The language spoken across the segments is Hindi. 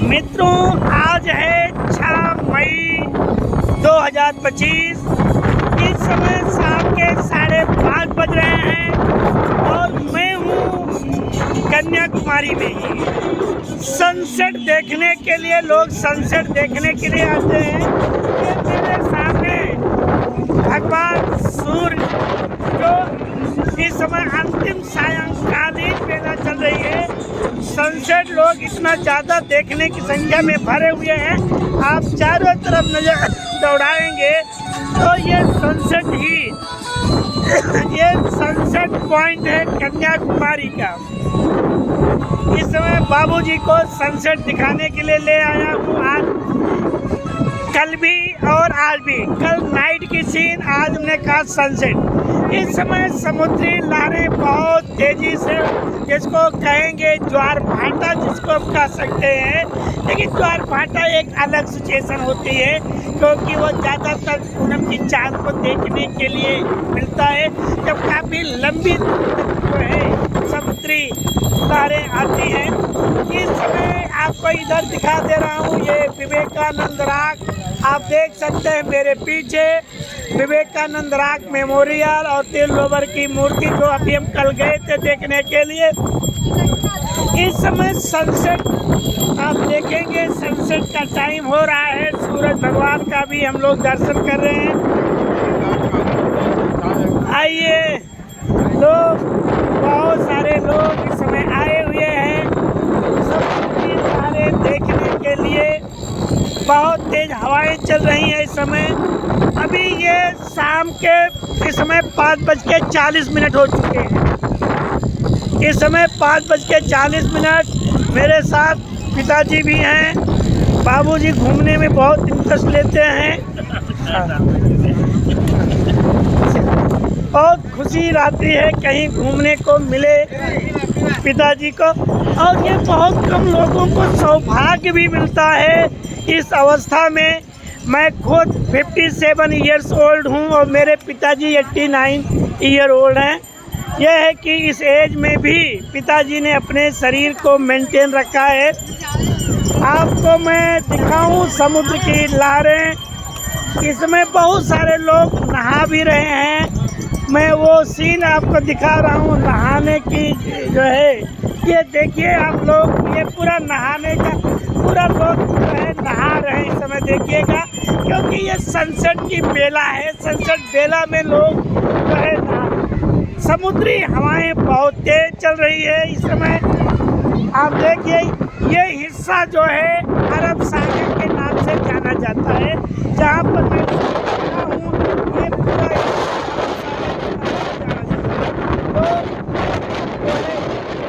मित्रों, आज है 6 मई 2025। इस समय शाम के 5:30 बज रहे हैं और मैं हूँ कन्याकुमारी में ही। सनसेट देखने के लिए लोग सनसेट देखने के लिए आते हैं। ये मेरे सामने भगवान सूर्य जो इस समय अंतिम सायंकालीन बेला चल रही है। सनसेट लोग इतना ज़्यादा देखने की संख्या में भरे हुए हैं, आप चारों तरफ नजर दौड़ाएंगे तो ये सनसेट पॉइंट है कन्याकुमारी का। इस समय बाबूजी को सनसेट दिखाने के लिए ले आया हूँ। आज कल भी और आज भी, कल नाइट की सीन, आज हमने कहा सनसेट। इस समय समुद्री लहरें बहुत तेजी से, जिसको कहेंगे ज्वार भाटा, जिसको आप कह सकते हैं, लेकिन ज्वार भाटा एक अलग सिचुएशन होती है क्योंकि वो ज़्यादातर पूनम की चांद को देखने के लिए मिलता है, जब काफ़ी लंबी जो है समुद्री लहरें आती हैं। इस समय आपको इधर दिखा दे रहा हूँ, ये विवेकानंद रॉक आप देख सकते हैं मेरे पीछे। विवेकानंद रॉक मेमोरियल और तिल रोवर की मूर्ति जो अभी हम कल गए थे देखने के लिए। इस समय सनसेट आप देखेंगे, सनसेट का टाइम हो रहा है। सूरज भगवान का भी हम लोग दर्शन कर रहे हैं। आइए, लोग, बहुत सारे लोग इस समय आए हुए हैं समुद्री लहरें देखने के लिए। बहुत तेज हवाएं चल रही हैं इस समय। अभी ये शाम के इस समय 5:40 हो चुके हैं। इस समय 5:40। मेरे साथ पिताजी भी हैं। बाबूजी घूमने में बहुत इंटरेस्ट लेते हैं। बहुत खुशी रहती है कहीं घूमने को मिले पिताजी को, और ये बहुत कम लोगों को सौभाग्य भी मिलता है इस अवस्था में। मैं खुद 57 ईयर्स ओल्ड हूँ और मेरे पिताजी 89 ईयर ओल्ड हैं। यह है कि इस एज में भी पिताजी ने अपने शरीर को मेंटेन रखा है। आपको मैं दिखाऊं समुद्र की लहरें। इसमें बहुत सारे लोग नहा भी रहे हैं। मैं वो सीन आपको दिखा रहा हूँ नहाने की जो है। ये देखिए आप लोग, ये पूरा नहाने का, पूरा लोग जो है नहा रहे हैं इस समय, देखिएगा, क्योंकि ये सनसेट की बेला है। सनसेट बेला में लोग जो है समुद्री हवाएं बहुत तेज चल रही है इस समय। आप देखिए, ये हिस्सा जो है अरब सागर के नाम से जाना जाता है, जहाँ पर मैं हूँ। ये पूरा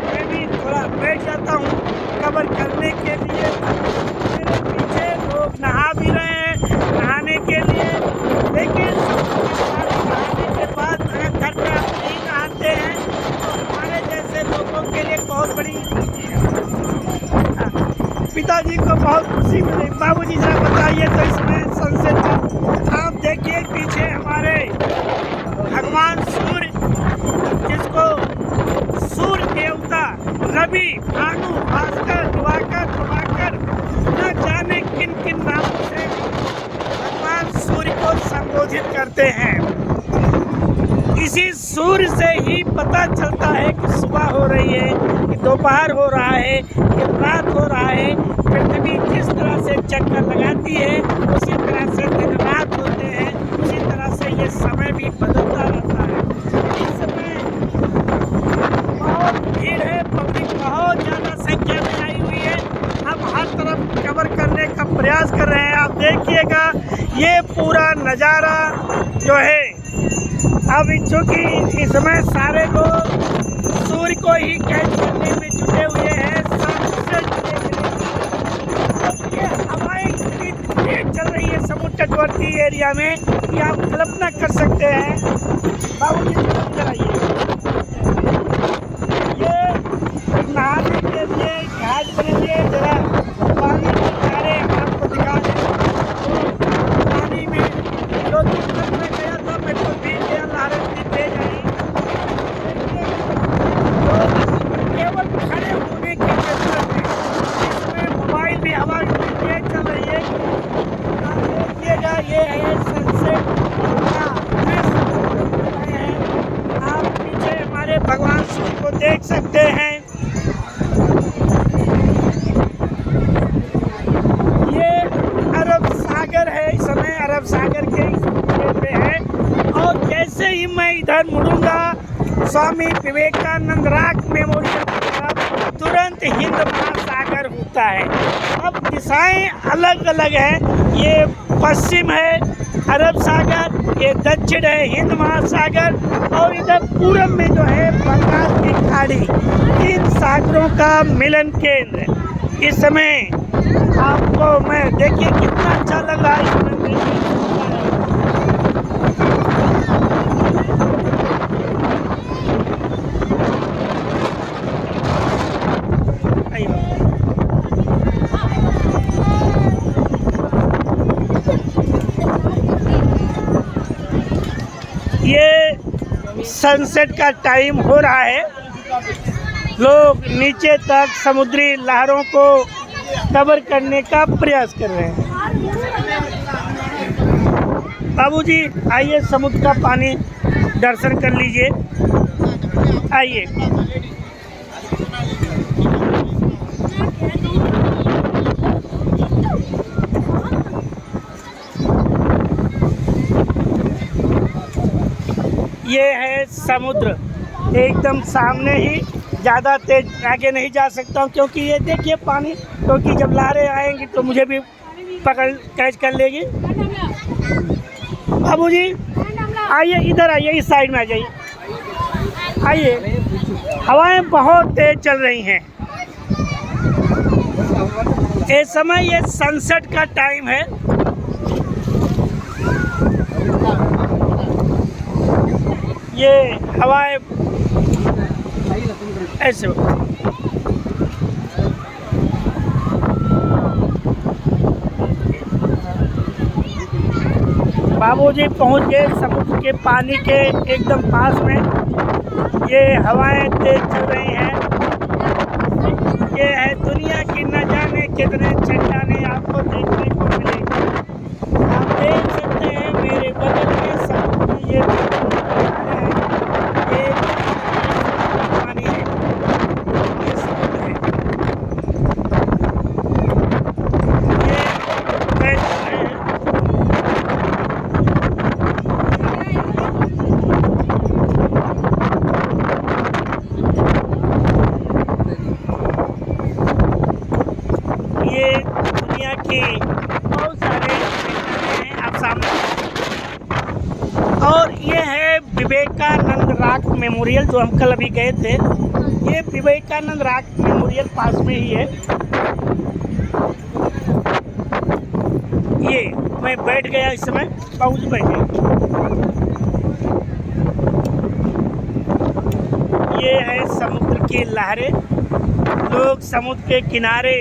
मैं भी थोड़ा बैठ जाता हूँ कवर करने के लिए। मेरे पीछे लोग नहा भी रहे हैं नहाने के लिए, लेकिन नहाने के बाद अगर घर में आप नहीं नहाते हैं तो हमारे जैसे लोगों के लिए बहुत बड़ी पिताजी को बहुत खुशी मिली। बाबूजी जरा बताइए तो इसमें सनसेट का आप देखिए पीछे हमारे भगवान सूर्य, जिसको सूर्य देवता रवि, भानु, भास्कर, दिवाकर न जाने किन किन नामों से भगवान सूर्य को संबोधित करते हैं। इसी सूर्य से ही पता चलता है कि सुबह हो रही है, कि दोपहर हो रहा है, कि रात हो रहा है। पृथ्वी जिस तरह से चक्कर लगाती है उसी तरह से दिन रात होते हैं, उसी तरह से ये समय भी बदलता रहता है। इस समय बहुत भीड़ है, पब्लिक बहुत ज़्यादा संख्या में आई हुई है। हम हर तरफ कवर करने का प्रयास कर रहे हैं। आप देखिएगा, ये पूरा नज़ारा जो है, अब चूँकि इस समय सारे लोग सूर्य को ही कैच करने में जुटे हुए हैं, सनसेट देखने में। ये हवाएं इतनी तेज चल रही है समुद्र तटवर्ती एरिया में कि आप कल्पना कर सकते हैं। बाबूजी कराइए, ये नहाने के लिए घाट बनेंगे, जरा पानी के किनारे आपको दिखा दें। पानी में जो दूर तक मैं गया था, मैं तो भीग गया, लहरें इतनी तेज आई। तो केवल खड़े होने की जरूरत है। इसमें मोबाइल भी विवेकानंद रॉक मेमोरियल की तरफ तुरंत हिंद महासागर होता है। अब दिशाएं अलग अलग हैं, ये पश्चिम है अरब सागर, ये दक्षिण है हिंद महासागर, और इधर पूरब में जो है बंगाल की खाड़ी। इन सागरों का मिलन केंद्र इस समय आपको मैं देखिए कितना अच्छा लग रहा है इस मंदिर में। ये सनसेट का टाइम हो रहा है, लोग नीचे तक समुद्री लहरों को कवर करने का प्रयास कर रहे हैं। बाबूजी आइए समुद्र का पानी दर्शन कर लीजिए, आइए। ये है समुद्र एकदम सामने ही, ज़्यादा तेज आगे नहीं जा सकता हूँ क्योंकि ये देखिए पानी, क्योंकि जब लहरें आएंगी तो मुझे भी पकड़ कैच कर लेगी। बाबूजी आइए, इधर आइए, इस साइड में आ जाइए, आइए। हवाएं बहुत तेज चल रही हैं, इस समय ये सनसेट का टाइम है। ये हवाएं ऐसे बाबूजी पहुंच गए समुद्र के पानी के एकदम पास में। ये हवाएं तेज चल रही हैं। ये है दुनिया की न जाने कितने चट्टानें आपको देखने को मिलेंगी। आप देख सकते हैं मेरे बगल में समुद्र, ये पानी है, ये समुद्र है, ये दुनिया के बहुत सारे हैं आप सामने। और ये है विवेकानंद रॉक मेमोरियल जो हम कल अभी गए थे। ये विवेकानंद रॉक मेमोरियल पास में ही है। ये मैं बैठ गया इस समय, पहुँच बैठे। ये है समुद्र की लहरें। लोग समुद्र के किनारे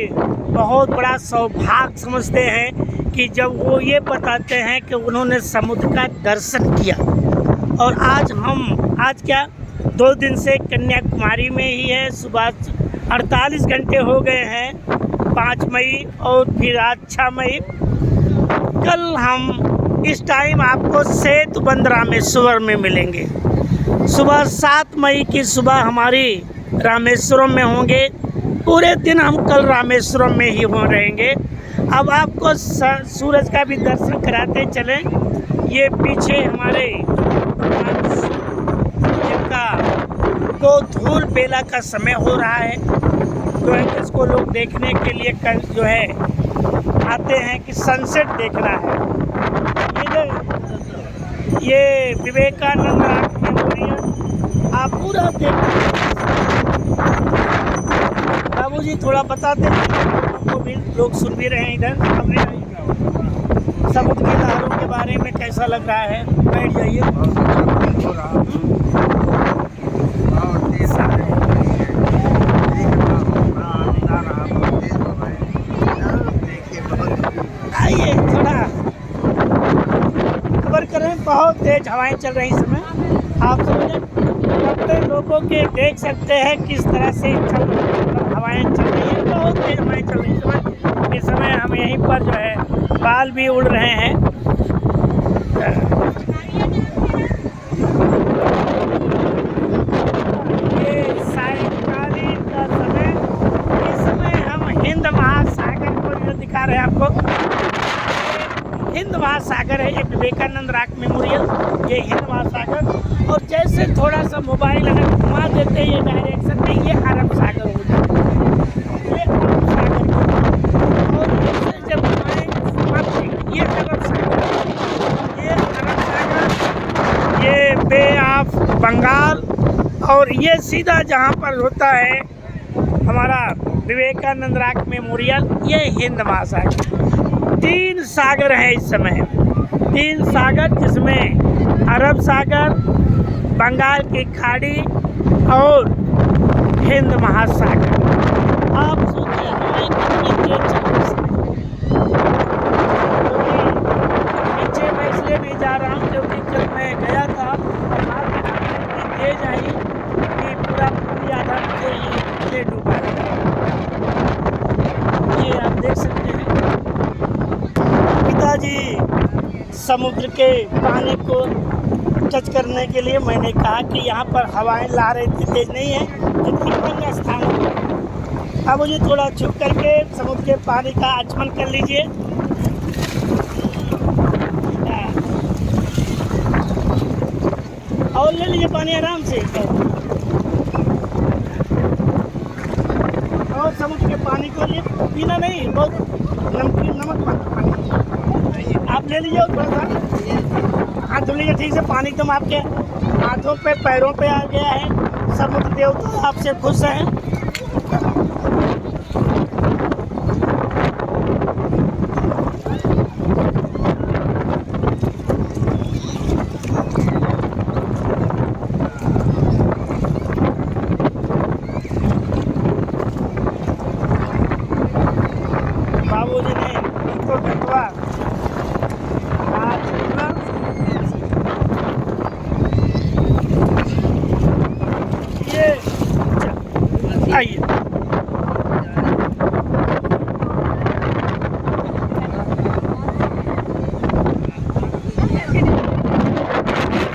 बहुत बड़ा सौभाग्य समझते हैं कि जब वो ये बताते हैं कि उन्होंने समुद्र का दर्शन किया। और आज क्या 2 दिन से कन्याकुमारी में ही है। सुबह 48 घंटे हो गए हैं, 5 मई और फिर आज 6 मई। कल हम इस टाइम आपको सेतुबंध रामेश्वर में मिलेंगे। सुबह 7 मई की सुबह हमारी रामेश्वरम में होंगे। पूरे दिन हम कल रामेश्वरम में ही हो रहेंगे। अब आपको सूरज का भी दर्शन कराते चलें। ये पीछे हमारे जिनका गोधूल बेला का समय हो रहा है, जो है जिसको लोग देखने के लिए कल जो है आते हैं कि सनसेट देखना है। ये विवेकानंद रॉक मेमोरियल आप पूरा देख। बाबूजी थोड़ा बताते आपको भी, लोग सुन भी रहे हैं इधर। अपने समुद्र की लहरों के बारे में कैसा लग रहा है? बैठ जाइए। आइए थोड़ा खबर करें। बहुत तेज हवाएं चल रही समय, आप समझें अपने लोगों के देख सकते हैं किस तरह से हवाएं चल रही हैं। बहुत तेज हवाएं चल रही हैं इस समय। हम यहीं पर जो है बाल भी उड़ रहे हैं। ये सायंकालीन का समय, इस समय हम हिंद महासागर को जो दिखा रहे हैं आपको, हिंद महासागर है, ये विवेकानंद रॉक मेमोरियल, ये हिंद महासागर। और जैसे थोड़ा सा मोबाइल अगर घुमा देते हैं ये डायरेक्शन में, ये अरब सागर हो जाता है, ये अरब सागर। और जैसे जब घुमाएं ये अरब सागर, ये अरब सागर, ये बे ऑफ बंगाल, और ये सीधा जहाँ पर होता है हमारा विवेकानंद रॉक मेमोरियल, ये हिंद महासागर। 3 सागर हैं इस समय, 3 सागर, जिसमें अरब सागर, बंगाल की खाड़ी और हिंद महासागर। आप सोचिए हमारे कितनी तेज चल रही है। पीछे मैं इसलिए नहीं जा रहा हूँ क्योंकि जब मैं गया था इतनी तेज आई कि पूरा पानी आधा मुझे डूबा। ये आप देख सकते हैं पिताजी समुद्र के पानी को टच करने के लिए मैंने कहा कि यहाँ पर हवाएं ला रही थी, तेज नहीं है, जितनी बंद स्थान है। अब मुझे थोड़ा छुप करके समुद्र के पानी का आचमन कर लीजिए। और ले लीजिए पानी आराम से, और समुद्र के पानी को लिए पीना नहीं, बहुत नमकीन नमक पानी आप ले लीजिए। थोड़ा सा हाथ धो लीजिए ठीक से, पानी एकदम आपके हाथों पे पैरों पे आ गया है। समुद्र देवता आपसे खुश हैं। बाबूजी ने तो कटवा ये आइए।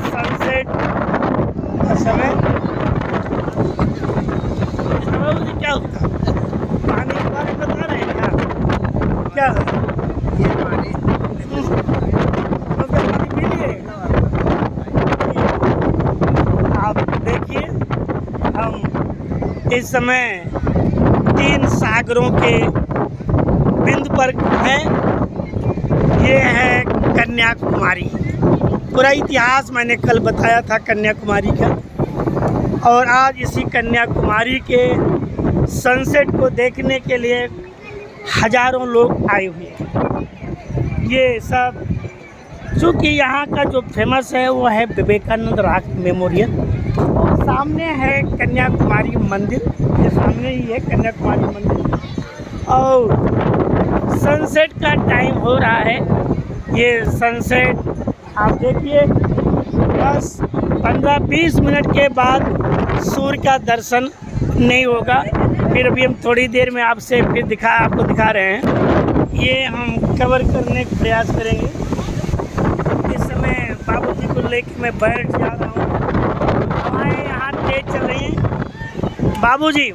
सनसेट का समय बाबूजी क्या होता पानी के बारे में बता रहे हैं क्या ये पानी पी लिए। आप देखिए हम इस समय 3 सागरों के बिंदु पर हैं। ये है कन्याकुमारी। पूरा इतिहास मैंने कल बताया था कन्याकुमारी का, और आज इसी कन्याकुमारी के सनसेट को देखने के लिए हजारों लोग आए हुए हैं। ये सब चूँकि यहाँ का जो फेमस है वो है विवेकानंद रॉक मेमोरियल, और सामने है कन्याकुमारी मंदिर, ये सामने ही है कन्याकुमारी मंदिर। और सनसेट का टाइम हो रहा है। ये सनसेट आप देखिए, बस 15-20 मिनट के बाद सूर्य का दर्शन नहीं होगा। फिर अभी हम थोड़ी देर में आपसे फिर आपको दिखा रहे हैं। ये हम कवर करने का प्रयास करेंगे। इस समय बाबूजी को लेकर मैं बैठ जा रहा हूँ। हमारे यहाँ तेज चल रही हैं बाबूजी। ये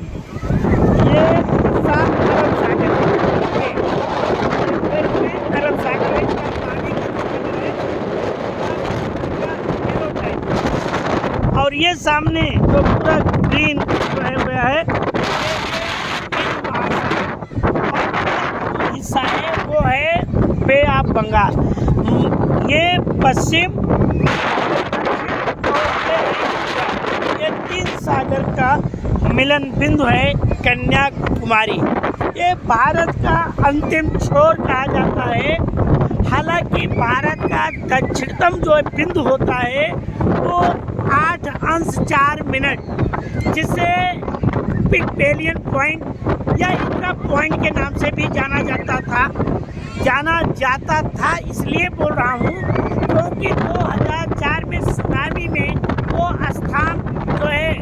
अरब सागर अरब सागर पानी का, और ये सामने जो पूरा ग्रीन हुआ है हिस्सा है वो है बे ऑफ बंगाल। ये पश्चिम, ये 3 सागर का मिलन बिंदु है कन्याकुमारी। ये भारत का अंतिम छोर कहा जाता है। हालांकि भारत का दक्षिणतम जो बिंदु होता है वो 8°4', जिसे पिगपेलियन पॉइंट या इंदिरा पॉइंट के नाम से भी जाना जाता था। इसलिए बोल रहा हूँ क्योंकि 2004 में सुनामी में वो स्थान जो है,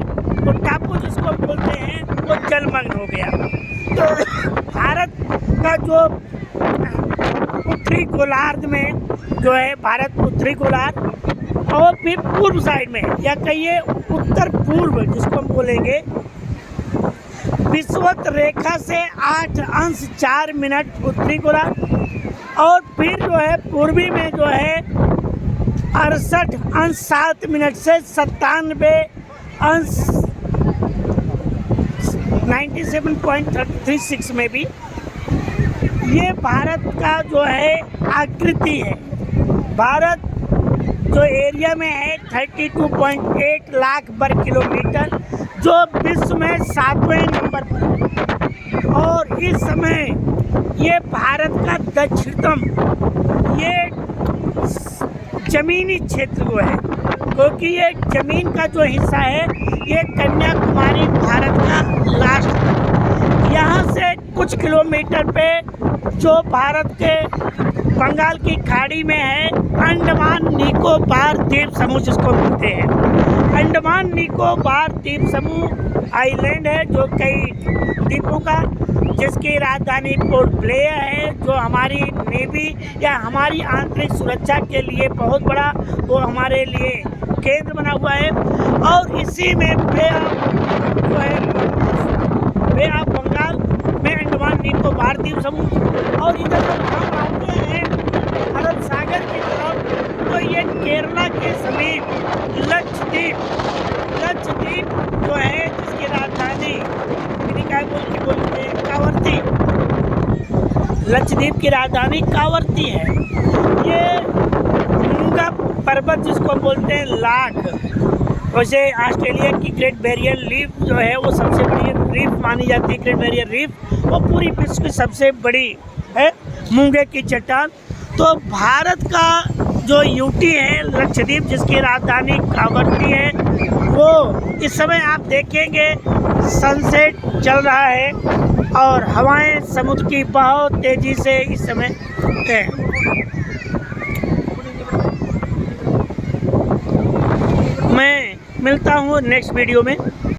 वो टापू जिसको बोलते हैं, वो जलमग्न हो गया। तो भारत का जो उत्तरी गोलार्ध में जो है, भारत उत्तरी गोलार्ध, और फिर पूर्व साइड में या कहिए उत्तर पूर्व जिसको हम बोलेंगे, विषुवत रेखा से 8°4' उत्तरी गोलार्ध और फिर जो है पूर्वी में जो है 68°7 से 97.36 में भी ये भारत का जो है आकृति है। भारत जो एरिया में है 32.8 लाख वर्ग किलोमीटर, जो विश्व में 7वें नंबर पर। और इस समय ये भारत का दक्षिणतम ये जमीनी क्षेत्र जो है, क्योंकि ये जमीन का जो हिस्सा है ये कन्याकुमारी भारत का लास्ट, यहाँ से कुछ किलोमीटर पे जो भारत के बंगाल की खाड़ी में है अंडमान निकोबार द्वीप समूह जिसको बोलते हैं। अंडमान निकोबार द्वीप समूह आइलैंड है जो कई द्वीपों का, जिसकी राजधानी पोर्ट ब्लेयर है, जो हमारी नेवी या हमारी आंतरिक सुरक्षा के लिए बहुत बड़ा वो हमारे लिए केंद्र बना हुआ है। और इसी में बे ऑफ बंगाल में अंडमान निकोबार द्वीप समूह। और इधर जब हम आते हैं अरब सागर की तरफ तो ये केरला के समीप लक्षद्वीप जो है, जिसकी राजधानी बोलते हैं कावर्ती, लक्षद्वीप की राजधानी कावर्ती है। ये नूंगा पर्वत जिसको बोलते हैं लाख, वैसे ऑस्ट्रेलिया की ग्रेट बैरियर रीफ जो है वो सबसे बड़ी रीफ मानी जाती है। ग्रेट बैरियर रीफ वो पूरी विश्व की सबसे बड़ी है मूंगे की चट्टान। तो भारत का जो यूटी है लक्षद्वीप, जिसकी राजधानी कावर्ती है, वो इस समय आप देखेंगे सनसेट चल रहा है और हवाएं समुद्र की बहुत तेज़ी से इस समय है। मैं मिलता हूँ नेक्स्ट वीडियो में।